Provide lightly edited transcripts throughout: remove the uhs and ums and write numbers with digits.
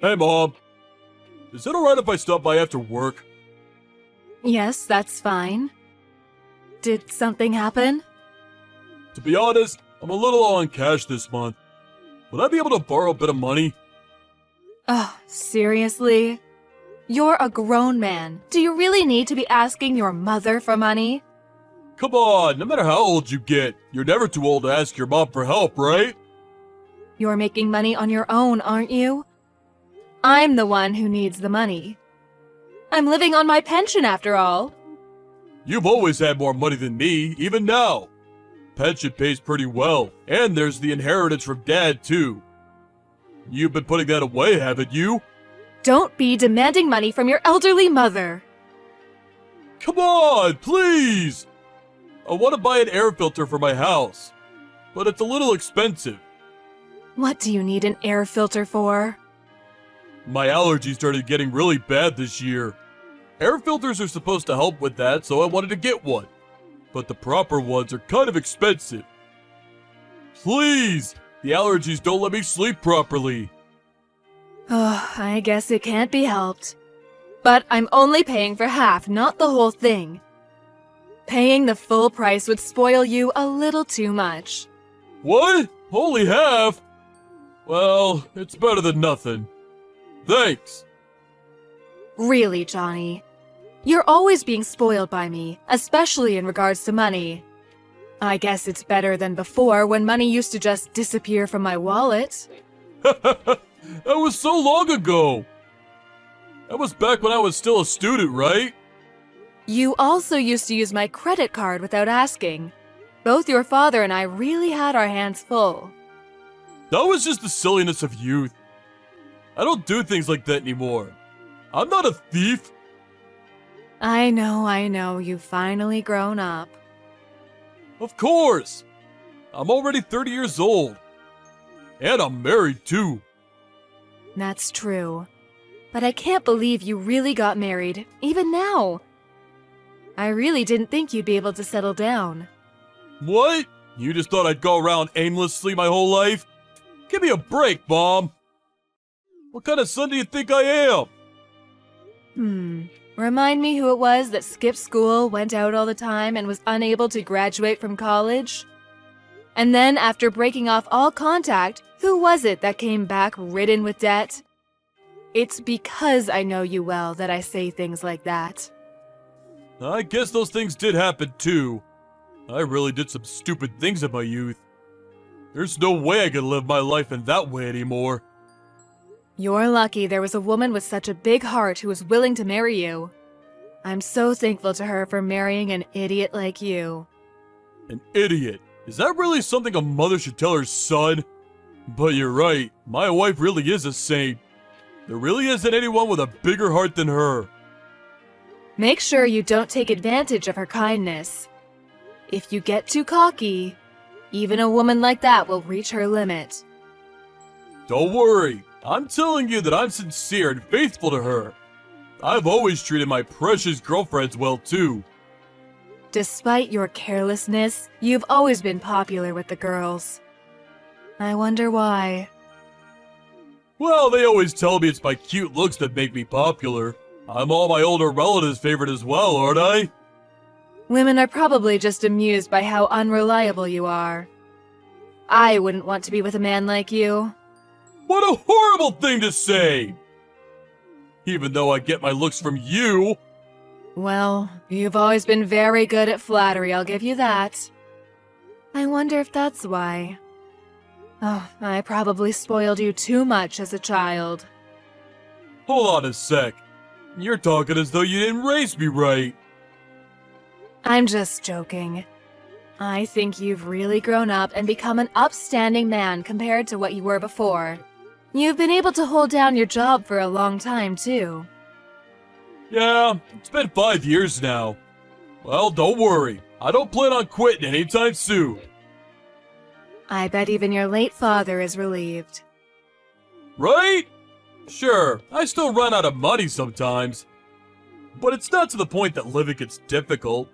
Hey, Mom. Is it alright if I stop by after work? Yes, that's fine. Did something happen? To be honest, I'm a little low on cash this month. Would I be able to borrow a bit of money? Oh, seriously? You're a grown man. Do you really need to be asking your mother for money? Come on, no matter how old you get, you're never too old to ask your mom for help, right? You're making money on your own, aren't you? I'm the one who needs the money. I'm living on my pension after all. You've always had more money than me, even now. Pension pays pretty well, and there's the inheritance from Dad, too. You've been putting that away, haven't you? Don't be demanding money from your elderly mother. Come on, please! I want to buy an air filter for my house, but it's a little expensive. What do you need an air filter for? My allergies started getting really bad this year. Air filters are supposed to help with that, so I wanted to get one. But the proper ones are kind of expensive. Please! The allergies don't let me sleep properly. Oh, I guess it can't be helped. But I'm only paying for half, not the whole thing. Paying the full price would spoil you a little too much. What? Only half? Well, it's better than nothing. Thanks. Really, Johnny. You're always being spoiled by me, especially in regards to money. I guess it's better than before when money used to just disappear from my wallet. That was so long ago. That was back when I was still a student, right? You also used to use my credit card without asking. Both your father and I really had our hands full. That was just the silliness of youth. I don't do things like that anymore. I'm not a thief. I know, you've finally grown up. Of course. I'm already 30 years old. And I'm married too. That's true. But I can't believe you really got married, even now. I really didn't think you'd be able to settle down. What? You just thought I'd go around aimlessly my whole life? Give me a break, Mom. What kind of son do you think I am? Remind me who it was that skipped school, went out all the time, and was unable to graduate from college? And then, after breaking off all contact, who was it that came back ridden with debt? It's because I know you well that I say things like that. I guess those things did happen too. I really did some stupid things in my youth. There's no way I can live my life in that way anymore. You're lucky there was a woman with such a big heart who was willing to marry you. I'm so thankful to her for marrying an idiot like you. An idiot? Is that really something a mother should tell her son? But you're right, my wife really is a saint. There really isn't anyone with a bigger heart than her. Make sure you don't take advantage of her kindness. If you get too cocky, even a woman like that will reach her limit. Don't worry, I'm telling you that I'm sincere and faithful to her. I've always treated my precious girlfriends well too. Despite your carelessness, you've always been popular with the girls. I wonder why. Well, they always tell me it's my cute looks that make me popular. I'm all my older relatives' favorite as well, aren't I? Women are probably just amused by how unreliable you are. I wouldn't want to be with a man like you. What a horrible thing to say! Even though I get my looks from you. Well, you've always been very good at flattery, I'll give you that. I wonder if that's why. Oh, I probably spoiled you too much as a child. Hold on a sec. You're talking as though you didn't raise me right. I'm just joking. I think you've really grown up and become an upstanding man compared to what you were before. You've been able to hold down your job for a long time, too. Yeah, it's been 5 years now. Well, don't worry. I don't plan on quitting anytime soon. I bet even your late father is relieved. Right? Sure, I still run out of money sometimes. But it's not to the point that living gets difficult.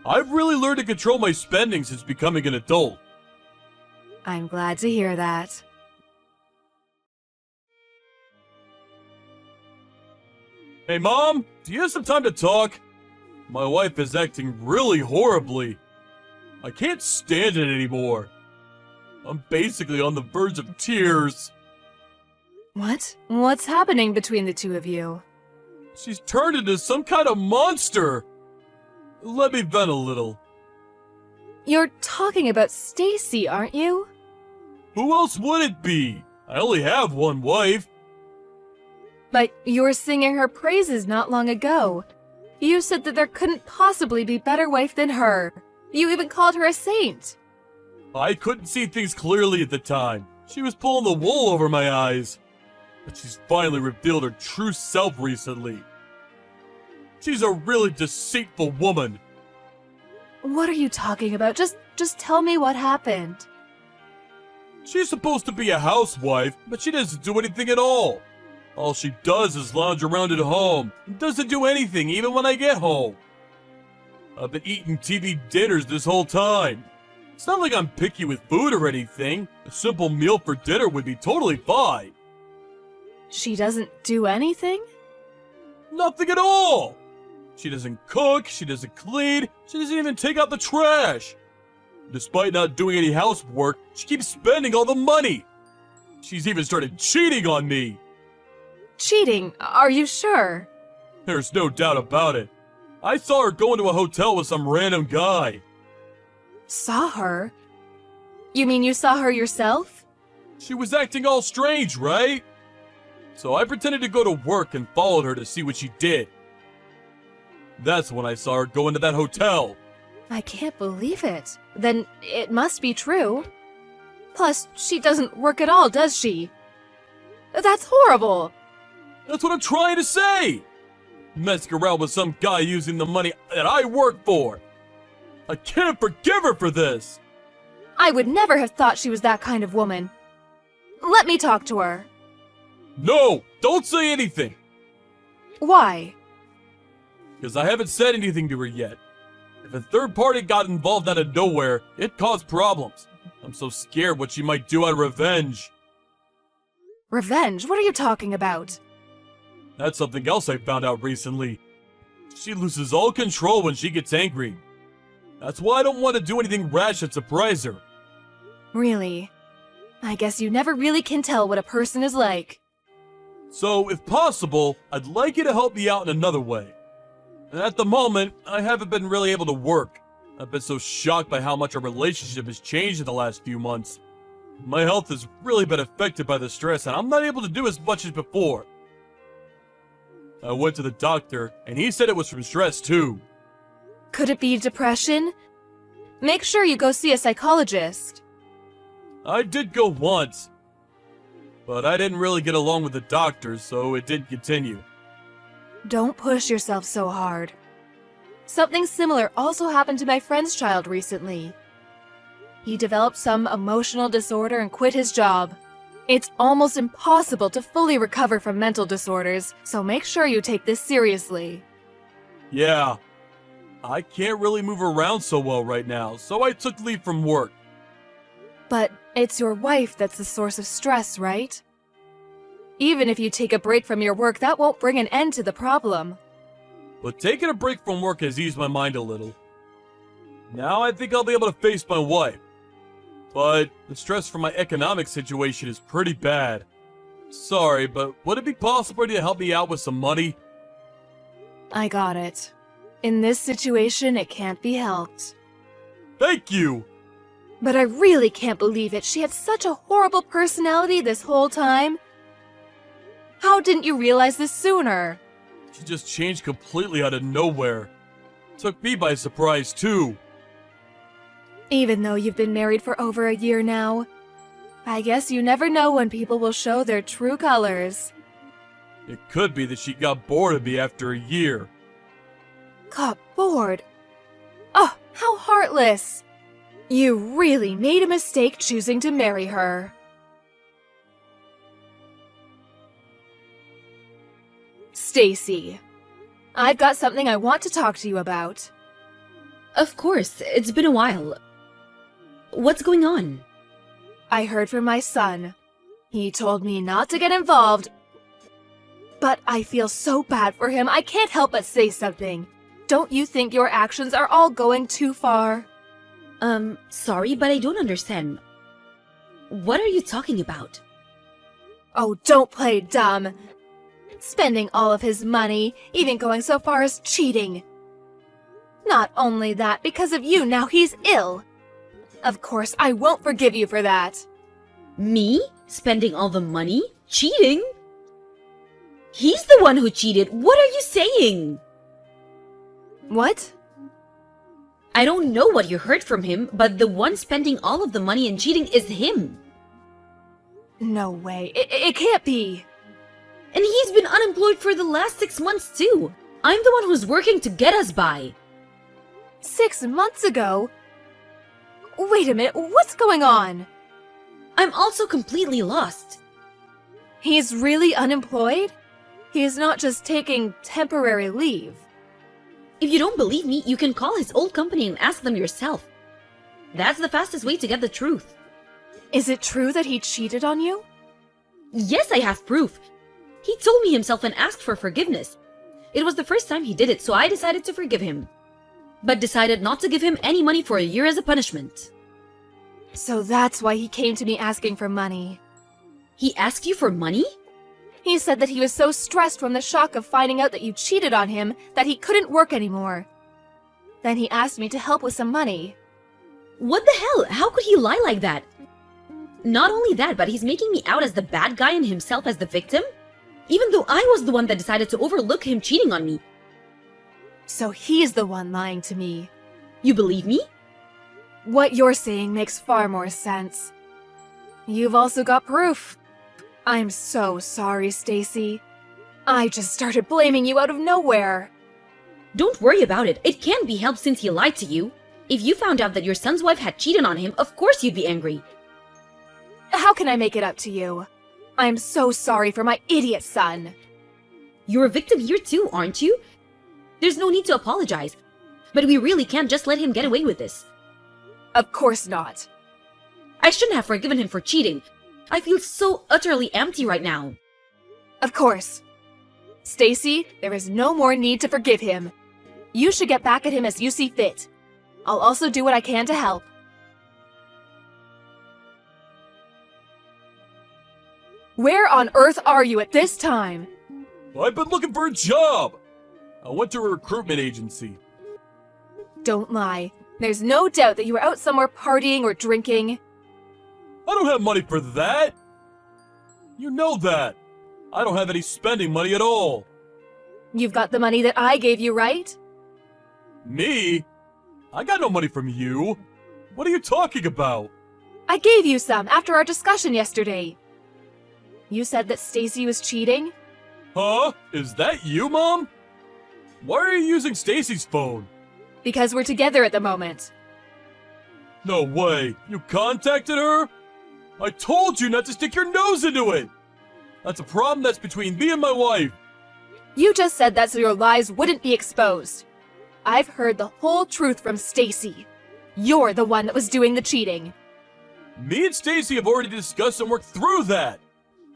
I've really learned to control my spending since becoming an adult. I'm glad to hear that. Hey, Mom, do you have some time to talk? My wife is acting really horribly. I can't stand it anymore. I'm basically on the verge of tears. What? What's happening between the two of you? She's turned into some kind of monster. Let me vent a little. You're talking about Stacy, aren't you? Who else would it be? I only have one wife. But you were singing her praises not long ago. You said that there couldn't possibly be a better wife than her. You even called her a saint. I couldn't see things clearly at the time. She was pulling the wool over my eyes. But she's finally revealed her true self recently. She's a really deceitful woman. What are you talking about? Just tell me what happened. She's supposed to be a housewife, but she doesn't do anything at all. All she does is lounge around at home and doesn't do anything even when I get home. I've been eating TV dinners this whole time. It's not like I'm picky with food or anything. A simple meal for dinner would be totally fine. She doesn't do anything? Nothing at all! She doesn't cook, she doesn't clean, she doesn't even take out the trash. Despite not doing any housework, she keeps spending all the money. She's even started cheating on me. Cheating? Are you sure? There's no doubt about it. I saw her going to a hotel with some random guy. Saw her? You mean you saw her yourself? She was acting all strange, right? So I pretended to go to work and followed her to see what she did. That's when I saw her go into that hotel. I can't believe it. Then it must be true. Plus, she doesn't work at all, does she? That's horrible. That's what I'm trying to say. Messing around with some guy using the money that I work for. I can't forgive her for this. I would never have thought she was that kind of woman. Let me talk to her. No, don't say anything. Why? Because I haven't said anything to her yet. If a third party got involved out of nowhere, it caused problems. I'm so scared what she might do out of revenge. Revenge? What are you talking about? That's something else I found out recently. She loses all control when she gets angry. That's why I don't want to do anything rash that surprise her. Really? I guess you never really can tell what a person is like. So, if possible, I'd like you to help me out in another way. At the moment, I haven't been really able to work. I've been so shocked by how much our relationship has changed in the last few months. My health has really been affected by the stress, and I'm not able to do as much as before. I went to the doctor, and he said it was from stress too. Could it be depression? Make sure you go see a psychologist. I did go once, but I didn't really get along with the doctor, so it didn't continue. Don't push yourself so hard. Something similar also happened to my friend's child recently. He developed some emotional disorder and quit his job. It's almost impossible to fully recover from mental disorders, so make sure you take this seriously. Yeah, I can't really move around so well right now, so I took leave from work. But it's your wife that's the source of stress, right? Even if you take a break from your work, that won't bring an end to the problem. But taking a break from work has eased my mind a little. Now I think I'll be able to face my wife. But the stress from my economic situation is pretty bad. Sorry, but would it be possible to help me out with some money? I got it. In this situation, it can't be helped. Thank you! But I really can't believe it. She had such a horrible personality this whole time. How didn't you realize this sooner? She just changed completely out of nowhere. Took me by surprise too. Even though you've been married for over a year now, I guess you never know when people will show their true colors. It could be that she got bored of me after a year. Got bored? Oh, how heartless! You really made a mistake choosing to marry her. Stacy, I've got something I want to talk to you about. Of course, it's been a while. What's going on? I heard from my son. He told me not to get involved. But I feel so bad for him, I can't help but say something. Don't you think your actions are all going too far? Sorry, but I don't understand. What are you talking about? Oh, don't play dumb. Spending all of his money, even going so far as cheating. Not only that, because of you, now he's ill. Of course, I won't forgive you for that. Me? Spending all the money? Cheating? He's the one who cheated. What are you saying? What? I don't know what you heard from him, but the one spending all of the money and cheating is him. No way. It can't be. And he's been unemployed for the last 6 months too. I'm the one who's working to get us by. 6 months ago? Wait a minute, what's going on? I'm also completely lost. He's really unemployed? He's not just taking temporary leave. If you don't believe me, you can call his old company and ask them yourself. That's the fastest way to get the truth. Is it true that he cheated on you? Yes, I have proof. He told me himself and asked for forgiveness. It was the first time he did it, so I decided to forgive him. But decided not to give him any money for a year as a punishment. So that's why he came to me asking for money. He asked you for money? He said that he was so stressed from the shock of finding out that you cheated on him that he couldn't work anymore. Then he asked me to help with some money. What the hell? How could he lie like that? Not only that, but he's making me out as the bad guy and himself as the victim? Even though I was the one that decided to overlook him cheating on me. So he's the one lying to me. You believe me? What you're saying makes far more sense. You've also got proof. I'm so sorry, Stacy. I just started blaming you out of nowhere. Don't worry about it. It can't be helped since he lied to you. If you found out that your son's wife had cheated on him, of course you'd be angry. How can I make it up to you? I'm so sorry for my idiot son. You're a victim here too, aren't you? There's no need to apologize. But we really can't just let him get away with this. Of course not. I shouldn't have forgiven him for cheating. I feel so utterly empty right now. Of course. Stacy, there is no more need to forgive him. You should get back at him as you see fit. I'll also do what I can to help. Where on earth are you at this time? I've been looking for a job. I went to a recruitment agency. Don't lie. There's no doubt that you were out somewhere partying or drinking. I don't have money for that. You know that. I don't have any spending money at all. You've got the money that I gave you, right? Me? I got no money from you. What are you talking about? I gave you some after our discussion yesterday. You said that Stacy was cheating? Huh? Is that you, Mom? Why are you using Stacy's phone? Because we're together at the moment. No way. You contacted her? I told you not to stick your nose into it. That's a problem that's between me and my wife. You just said that so your lies wouldn't be exposed. I've heard the whole truth from Stacy. You're the one that was doing the cheating. Me and Stacy have already discussed and worked through that.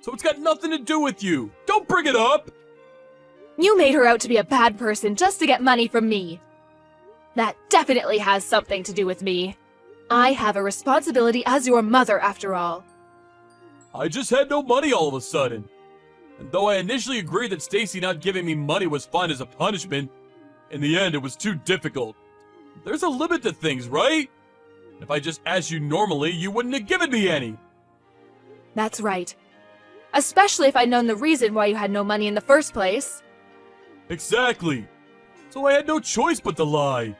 So it's got nothing to do with you. Don't bring it up. You made her out to be a bad person just to get money from me. That definitely has something to do with me. I have a responsibility as your mother, after all. I just had no money all of a sudden. And though I initially agreed that Stacy not giving me money was fine as a punishment, in the end it was too difficult. There's a limit to things, right? If I just asked you normally, you wouldn't have given me any. That's right. Especially if I'd known the reason why you had no money in the first place. Exactly. So I had no choice but to lie.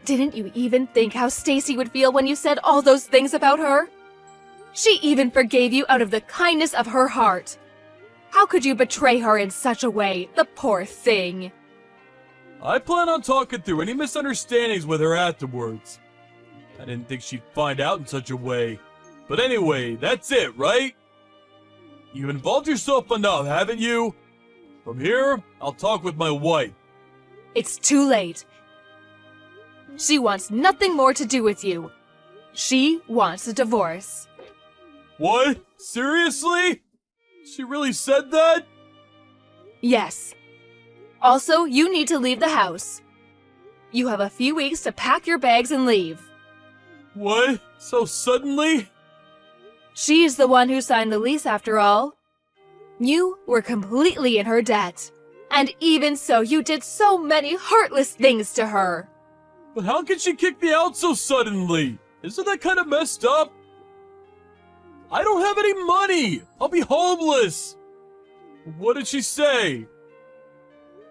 Didn't you even think how Stacy would feel when you said all those things about her? She even forgave you out of the kindness of her heart. How could you betray her in such a way, the poor thing? I plan on talking through any misunderstandings with her afterwards. I didn't think she'd find out in such a way. But anyway, that's it, right? You've involved yourself enough, haven't you? From here, I'll talk with my wife. It's too late. She wants nothing more to do with you. She wants a divorce. What? Seriously? She really said that? Yes. Also, you need to leave the house. You have a few weeks to pack your bags and leave. What? So suddenly? She's the one who signed the lease after all. You were completely in her debt. And even so, you did so many heartless things to her. But how can she kick me out so suddenly? Isn't that kind of messed up? I don't have any money! I'll be homeless! What did she say?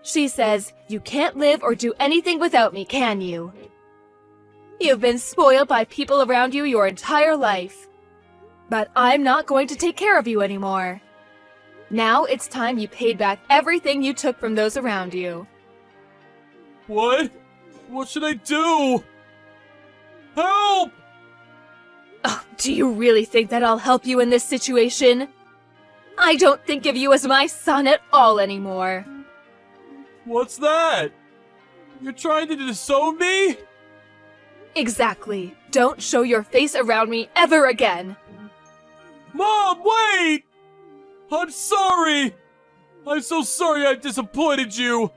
She says, you can't live or do anything without me, can you? You've been spoiled by people around you your entire life. But I'm not going to take care of you anymore. Now it's time you paid back everything you took from those around you. What? What should I do? Help! Oh, do you really think that I'll help you in this situation? I don't think of you as my son at all anymore. What's that? You're trying to disown me? Exactly. Don't show your face around me ever again. Mom, wait! I'm sorry! I'm so sorry I've disappointed you!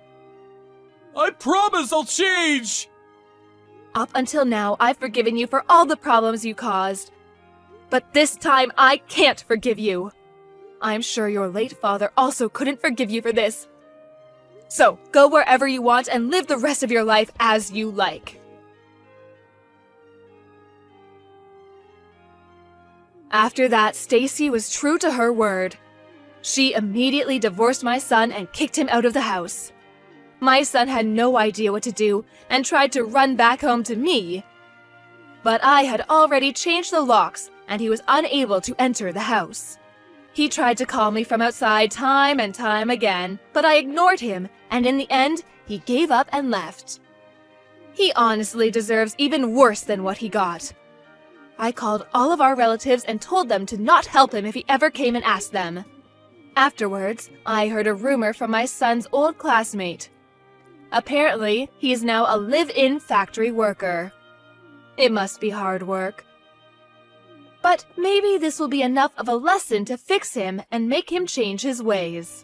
I promise I'll change! Up until now, I've forgiven you for all the problems you caused. But this time, I can't forgive you. I'm sure your late father also couldn't forgive you for this. So, go wherever you want and live the rest of your life as you like. After that, Stacy was true to her word. She immediately divorced my son and kicked him out of the house. My son had no idea what to do and tried to run back home to me. But I had already changed the locks and he was unable to enter the house. He tried to call me from outside time and time again, but I ignored him, and in the end, he gave up and left. He honestly deserves even worse than what he got. I called all of our relatives and told them to not help him if he ever came and asked them. Afterwards, I heard a rumor from my son's old classmate. Apparently, he is now a live-in factory worker. It must be hard work. But maybe this will be enough of a lesson to fix him and make him change his ways.